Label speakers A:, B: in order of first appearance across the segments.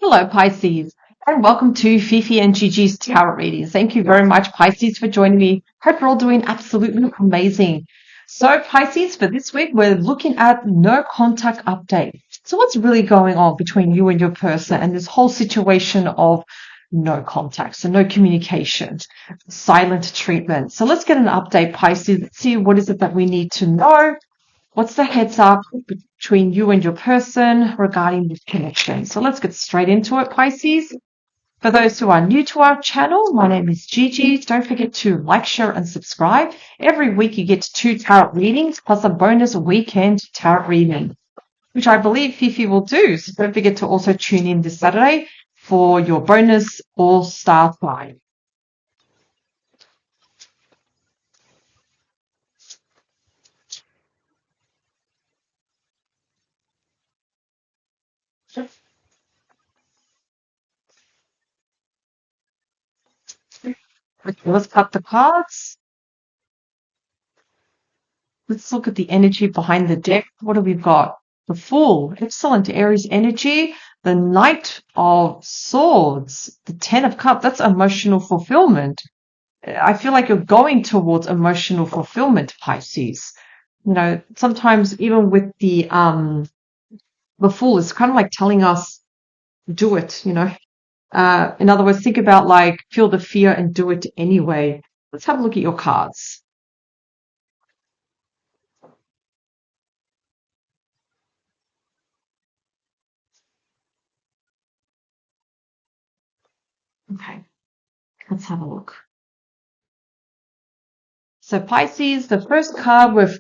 A: Hello, Pisces, and welcome to Fifi and Gigi's Tarot readings. Thank you very much, Pisces, for joining me. Hope you're all doing absolutely amazing. So, Pisces, for this week, we're looking at no contact update. So, what's really going on between you and your person and this whole situation of no contact, so no communication, silent treatment. So, let's get an update, Pisces. Let's see what is it that we need to know. What's the heads up between you and your person regarding this connection? So let's get straight into it, Pisces. For those who are new to our channel, my name is Gigi. Don't forget to like, share, and subscribe. Every week you get 2 tarot readings plus a bonus weekend tarot reading, which I believe Fifi will do. So don't forget to also tune in this Saturday for your bonus all-star find. Okay, let's cut the cards. Let's look at the energy behind the deck. What have we got? The Fool. Excellent Aries energy. The Knight of Swords. The Ten of Cups. That's emotional fulfillment. I feel like you're going towards emotional fulfillment, Pisces. You know, sometimes even with the Fool, it's kind of like telling us, do it, you know. In other words, think about like, feel the fear and do it anyway. Let's have a look at your cards. Okay, let's have a look. So Pisces, the first card, we're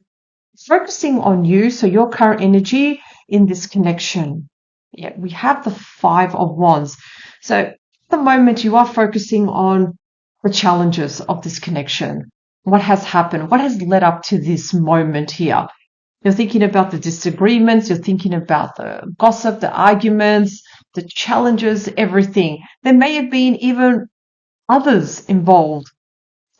A: focusing on you, so your current energy in this connection. Yeah, we have the Five of Wands. So at the moment you are focusing on the challenges of this connection. What has happened? What has led up to this moment here? You're thinking about the disagreements, you're thinking about the gossip, the arguments, the challenges, everything. There may have been even others involved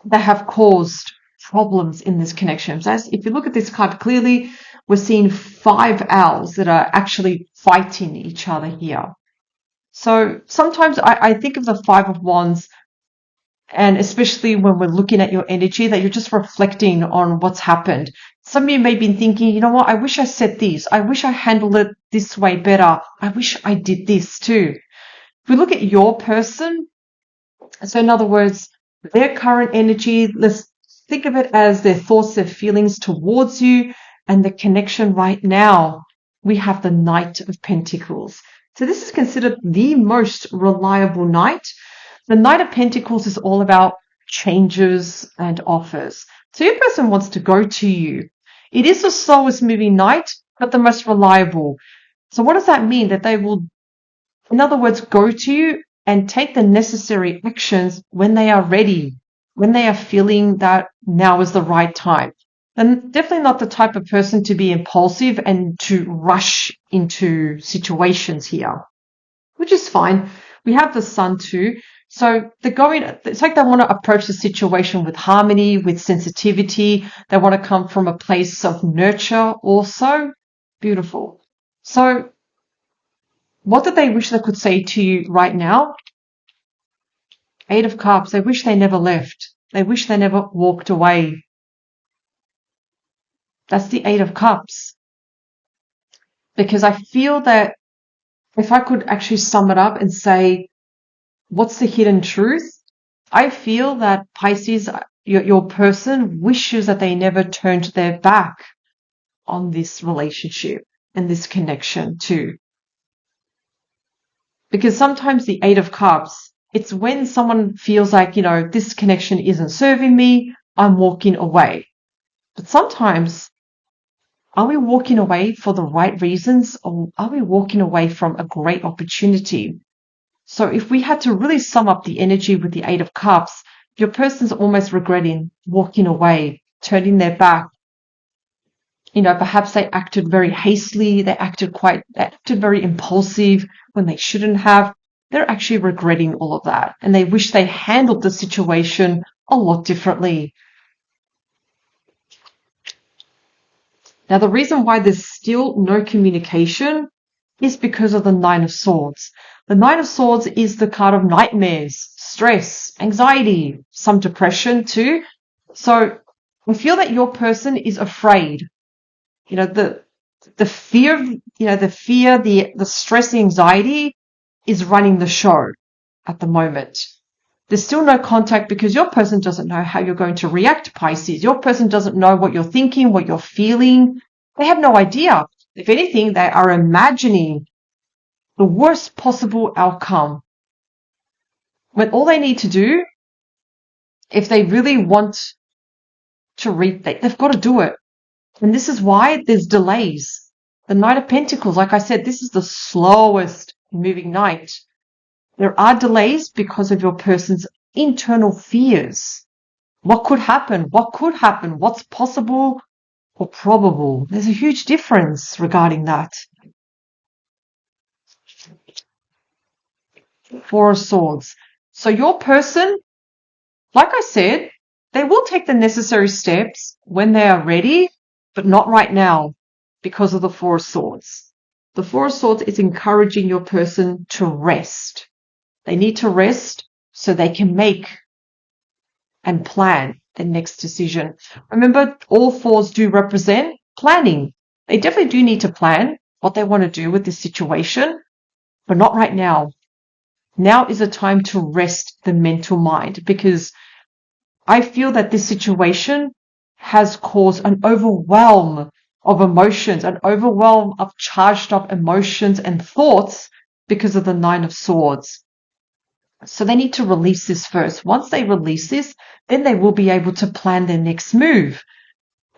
A: that have caused problems in this connection. So if you look at this card clearly, we're seeing 5 owls that are actually fighting each other here. So sometimes I think of the Five of Wands, and especially when we're looking at your energy, that you're just reflecting on what's happened. Some of you may be thinking, you know what, I wish I said this. I wish I handled it this way better. I wish I did this too. If we look at your person, so in other words, their current energy, let's think of it as their thoughts, their feelings towards you, and the connection right now. We have the Knight of Pentacles. So this is considered the most reliable knight. The Knight of Pentacles is all about changes and offers. So your person wants to go to you. It is the slowest moving knight, but the most reliable. So what does that mean? That they will, in other words, go to you and take the necessary actions when they are ready, when they are feeling that now is the right time. And definitely not the type of person to be impulsive and to rush into situations here, which is fine. We have the Sun too. So they're going, it's like they want to approach the situation with harmony, with sensitivity. They want to come from a place of nurture also. Beautiful. So what do they wish they could say to you right now? 8 of Cups. They wish they never left. They wish they never walked away. That's the 8 of Cups. Because I feel that if I could actually sum it up and say, what's the hidden truth? I feel that Pisces, your person wishes that they never turned their back on this relationship and this connection too. Because sometimes the 8 of Cups, it's when someone feels like, you know, this connection isn't serving me, I'm walking away. But sometimes, are we walking away for the right reasons, or are we walking away from a great opportunity? So if we had to really sum up the energy with the 8 of Cups, your person's almost regretting walking away, turning their back. You know, perhaps they acted very hastily, they acted very impulsive when they shouldn't have. They're actually regretting all of that, and they wish they handled the situation a lot differently. Now, the reason why there's still no communication is because of the Nine of Swords. The Nine of Swords is the card of nightmares, stress, anxiety, some depression too. So I feel that your person is afraid. The fear, the stress, the anxiety is running the show at the moment. There's still no contact because your person doesn't know how you're going to react, Pisces. Your person doesn't know what you're thinking, what you're feeling. They have no idea. If anything, they are imagining the worst possible outcome. When all they need to do, if they really want to read, they've got to do it. And this is why there's delays. The Knight of Pentacles, like I said, this is the slowest moving knight. There are delays because of your person's internal fears. What could happen? What could happen? What's possible or probable? There's a huge difference regarding that. Four of Swords. So your person, like I said, they will take the necessary steps when they are ready, but not right now because of the Four of Swords. The Four of Swords is encouraging your person to rest. They need to rest so they can make and plan the next decision. Remember, all fours do represent planning. They definitely do need to plan what they want to do with this situation, but not right now. Now is a time to rest the mental mind, because I feel that this situation has caused an overwhelm of emotions, an overwhelm of charged up emotions and thoughts because of the Nine of Swords. So they need to release this first. Once they release this, then they will be able to plan their next move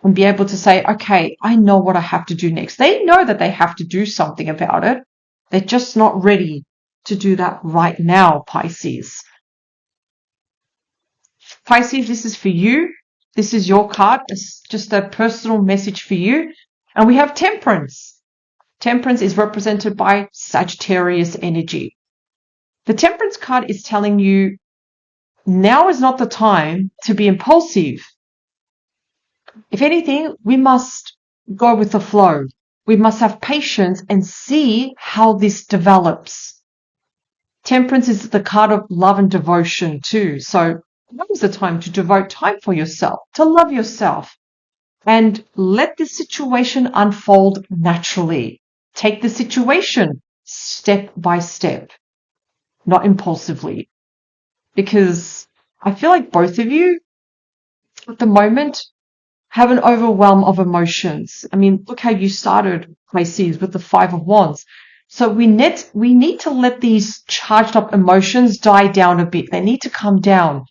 A: and be able to say, okay, I know what I have to do next. They know that they have to do something about it. They're just not ready to do that right now, Pisces. Pisces, this is for you. This is your card. It's just a personal message for you. And we have Temperance. Temperance is represented by Sagittarius energy. The Temperance card is telling you now is not the time to be impulsive. If anything, we must go with the flow. We must have patience and see how this develops. Temperance is the card of love and devotion too. So now is the time to devote time for yourself, to love yourself, and let this situation unfold naturally. Take the situation step by step, not impulsively. Because I feel like both of you at the moment have an overwhelm of emotions. I mean, look how you started, Pisces, with the Five of Wands. So we need to let these charged up emotions die down a bit. They need to come down,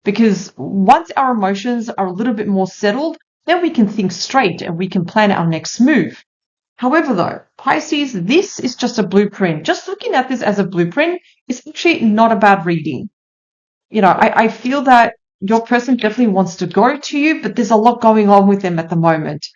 A: because once our emotions are a little bit more settled, then we can think straight and we can plan our next move. However, though, Pisces, this is just a blueprint. Just looking at this as a blueprint is actually not a bad reading. I feel that your person definitely wants to go to you, but there's a lot going on with them at the moment.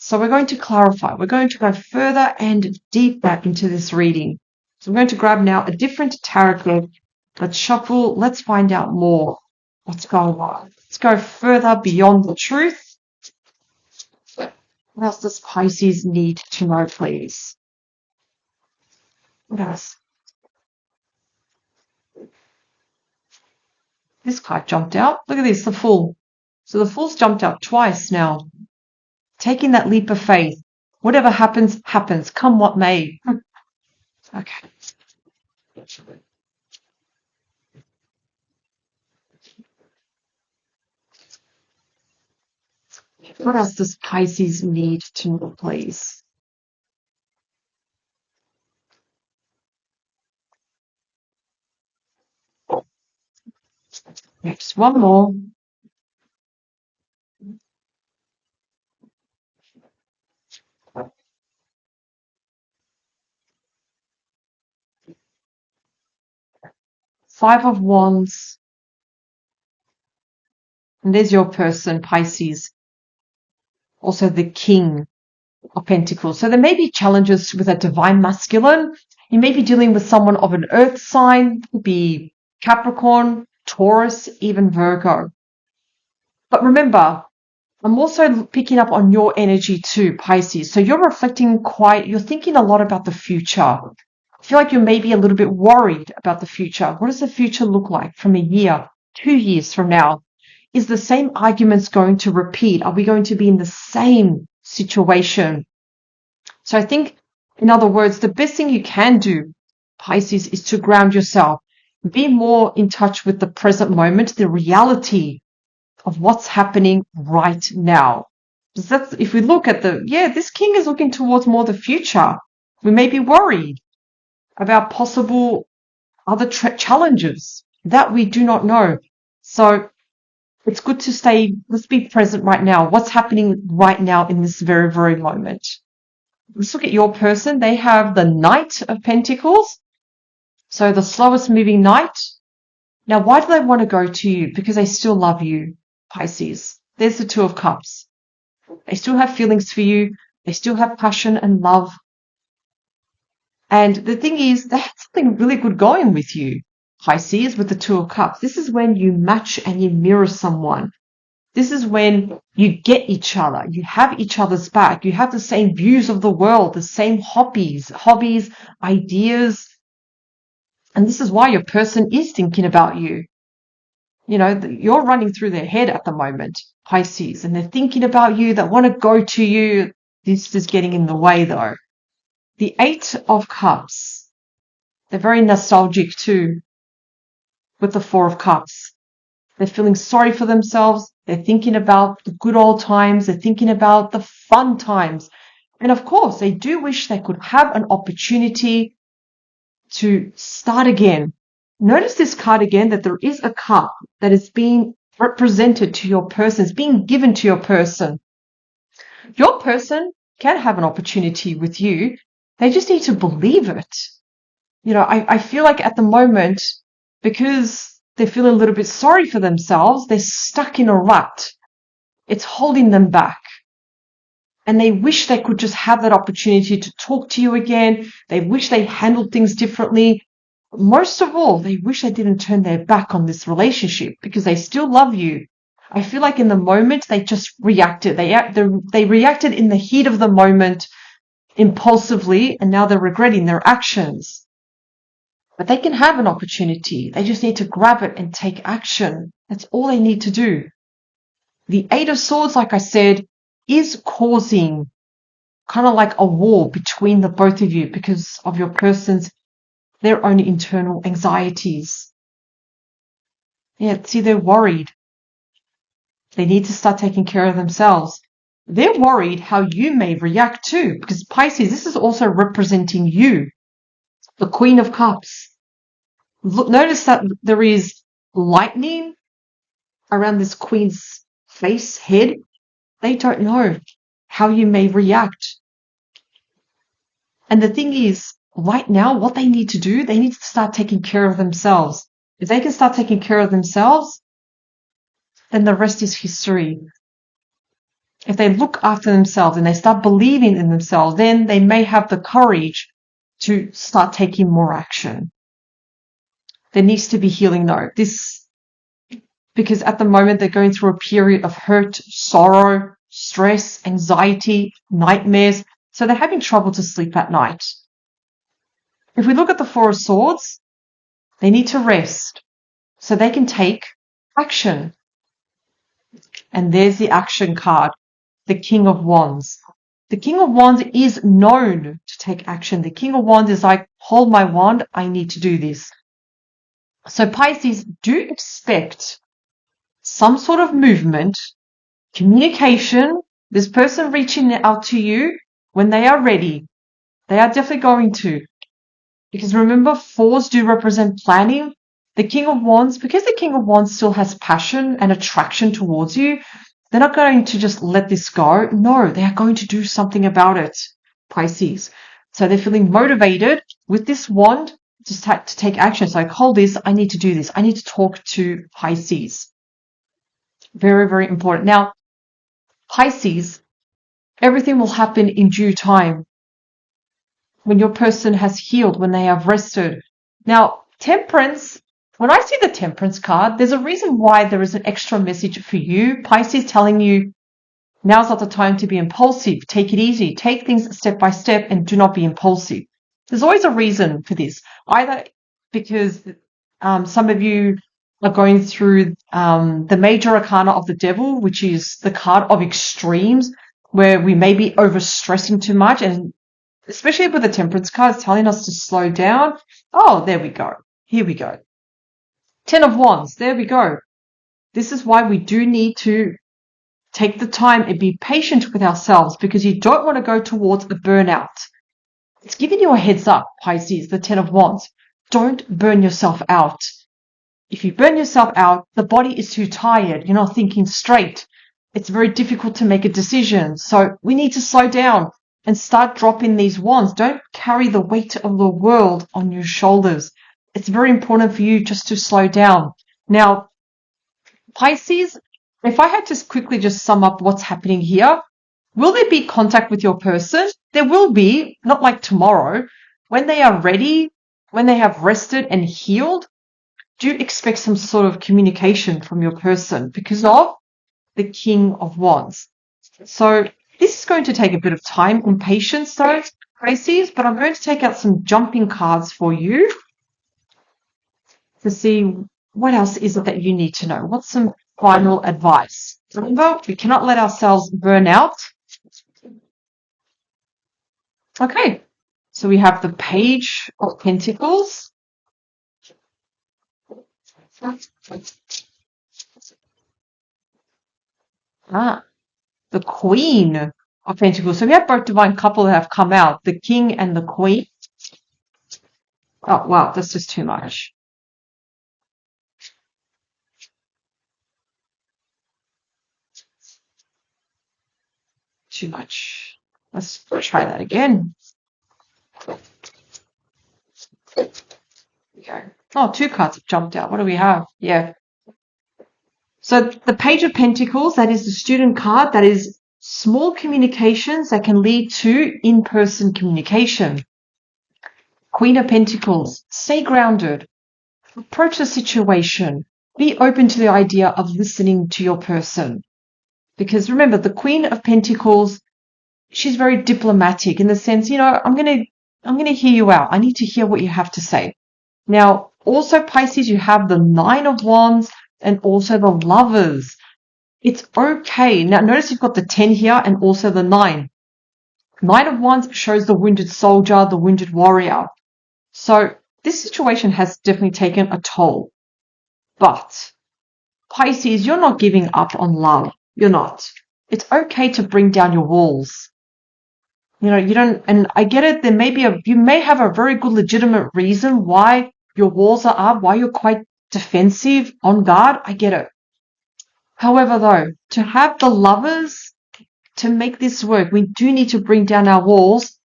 A: So we're going to clarify. We're going to go further and deeper into this reading. So I'm going to grab now a different tarot deck. Let's shuffle. Let's find out more. What's going on? Let's go further beyond the truth. What else does Pisces need to know, please? What else? This card jumped out. Look at this, the Fool. So the Fool's jumped out twice now. Taking that leap of faith. Whatever happens, happens. Come what may. Okay. What else does Pisces need to know, please? Next, one more. Five of Wands. And there's your person, Pisces. Also the King of Pentacles. So there may be challenges with a divine masculine. You may be dealing with someone of an earth sign. Could be Capricorn, Taurus, even Virgo. But remember, I'm also picking up on your energy too, Pisces. So you're reflecting you're thinking a lot about the future. I feel like you're maybe a little bit worried about the future. What does the future look like from a year, 2 years from now? Is the same arguments going to repeat? Are we going to be in the same situation? So I think, in other words, the best thing you can do, Pisces, is to ground yourself. Be more in touch with the present moment, the reality of what's happening right now. Because that's, if we look at this king is looking towards more the future. We may be worried about possible other challenges that we do not know. So it's good to let's be present right now. What's happening right now in this very, very moment? Let's look at your person. They have the Knight of Pentacles. So the slowest moving knight. Now, why do they want to go to you? Because they still love you, Pisces. There's the Two of Cups. They still have feelings for you. They still have passion and love. And the thing is, they have something really good going with you, Pisces, with the Two of Cups. This is when you match and you mirror someone. This is when you get each other. You have each other's back. You have the same views of the world, the same hobbies, ideas. And this is why your person is thinking about you. You know, you're running through their head at the moment, Pisces, and they're thinking about you. They want to go to you. This is getting in the way, though. The Eight of Cups. They're very nostalgic, too, with the Four of Cups. They're feeling sorry for themselves. They're thinking about the good old times. They're thinking about the fun times. And, of course, they do wish they could have an opportunity to start again. Notice this card again, that there is a cup that is being represented to your person. It's being given to your person. Your person can have an opportunity with you. They just need to believe it. You know, I feel like at the moment, because they feel a little bit sorry for themselves, they're stuck in a rut. It's holding them back. And they wish they could just have that opportunity to talk to you again. They wish they handled things differently. Most of all, they wish they didn't turn their back on this relationship because they still love you. I feel like in the moment, they just reacted. They reacted in the heat of the moment, impulsively, and now they're regretting their actions. But they can have an opportunity. They just need to grab it and take action. That's all they need to do. The Eight of Swords, like I said, is causing kind of like a war between the both of you because of your person's, their own internal anxieties. Yeah, see, they're worried. They need to start taking care of themselves. They're worried how you may react too, because Pisces, this is also representing you, the Queen of Cups. Look, notice that there is lightning around this Queen's face, head. They don't know how you may react. And the thing is, right now, what they need to do, they need to start taking care of themselves. If they can start taking care of themselves, then the rest is history. If they look after themselves and they start believing in themselves, then they may have the courage to start taking more action. There needs to be healing, though. Because at the moment they're going through a period of hurt, sorrow, stress, anxiety, nightmares. So they're having trouble to sleep at night. If we look at the Four of Swords, they need to rest so they can take action. And there's the action card, the King of Wands. The King of Wands is known to take action. The King of Wands is like, hold my wand, I need to do this. So Pisces, do expect some sort of movement, communication, this person reaching out to you when they are ready. They are definitely going to. Because remember, fours do represent planning. The King of Wands, because the King of Wands still has passion and attraction towards you, they're not going to just let this go. No, they are going to do something about it, Pisces. So they're feeling motivated with this wand to take action. So like, hold this, I need to do this. I need to talk to Pisces. Very, very important. Now, Pisces, everything will happen in due time. When your person has healed, when they have rested. Now, Temperance, when I see the Temperance card, there's a reason why there is an extra message for you. Pisces telling you, now's not the time to be impulsive. Take it easy. Take things step by step and do not be impulsive. There's always a reason for this, either because some of you are going through the major arcana of the devil, which is the card of extremes, where we may be overstressing too much, and especially with the temperance card, it's telling us to slow down. Oh, there we go. Here we go. 10 of Wands. There we go. This is why we do need to take the time and be patient with ourselves, because you don't want to go towards a burnout. It's giving you a heads up, Pisces, the 10 of Wands. Don't burn yourself out. If you burn yourself out, the body is too tired. You're not thinking straight. It's very difficult to make a decision. So we need to slow down and start dropping these wands. Don't carry the weight of the world on your shoulders. It's very important for you just to slow down. Now, Pisces, if I had to quickly just sum up what's happening here, will there be contact with your person? There will be, not like tomorrow. When they are ready, when they have rested and healed, do expect some sort of communication from your person because of the King of Wands. So this is going to take a bit of time and patience though, Pisces, but I'm going to take out some jumping cards for you to see what else is it that you need to know. What's some final advice? Remember, we cannot let ourselves burn out. Okay, so we have the Page of Pentacles. The Queen of Pentacles. So we have both divine couple that have come out, the King and the Queen. Oh, wow, that's just too much. Too much. Let's try that again. Okay. Oh, two cards have jumped out. What do we have? Yeah. So the Page of Pentacles, that is the student card. That is small communications that can lead to in-person communication. Queen of Pentacles, stay grounded. Approach the situation. Be open to the idea of listening to your person. Because remember, the Queen of Pentacles, she's very diplomatic in the sense, I'm going to hear you out. I need to hear what you have to say. Now, also Pisces, you have the Nine of Wands and also the Lovers. It's okay. Now, notice you've got the 10 here and also the 9. Nine of Wands shows the wounded soldier, the wounded warrior. So this situation has definitely taken a toll. But Pisces, you're not giving up on love. You're not. It's okay to bring down your walls. You don't, and I get it, you may have a very good legitimate reason why your walls are up, why you're quite defensive, on guard. I get it. However, though, to have the Lovers, to make this work, we do need to bring down our walls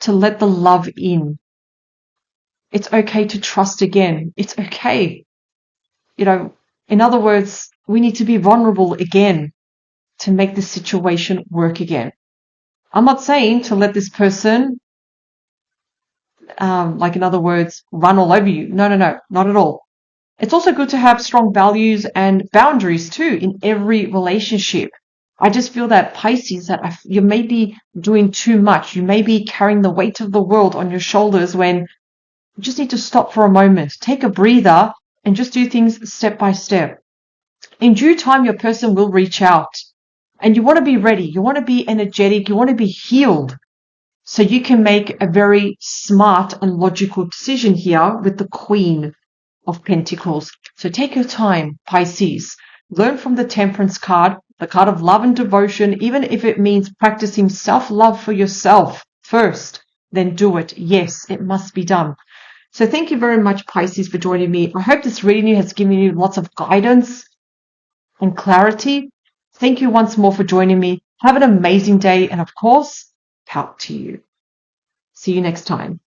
A: to let the love in. It's okay to trust again. It's okay. In other words, we need to be vulnerable again to make this situation work again. I'm not saying to let this person, in other words, run all over you. No, not at all. It's also good to have strong values and boundaries too in every relationship. I just feel that Pisces, that you may be doing too much. You may be carrying the weight of the world on your shoulders when you just need to stop for a moment, take a breather, and just do things step by step. In due time, your person will reach out. And you want to be ready. You want to be energetic. You want to be healed. So you can make a very smart and logical decision here with the Queen of Pentacles. So take your time, Pisces. Learn from the Temperance card, the card of love and devotion, even if it means practicing self-love for yourself first, then do it. Yes, it must be done. So thank you very much, Pisces, for joining me. I hope this reading has given you lots of guidance and clarity. Thank you once more for joining me. Have an amazing day and, of course, power to you. See you next time.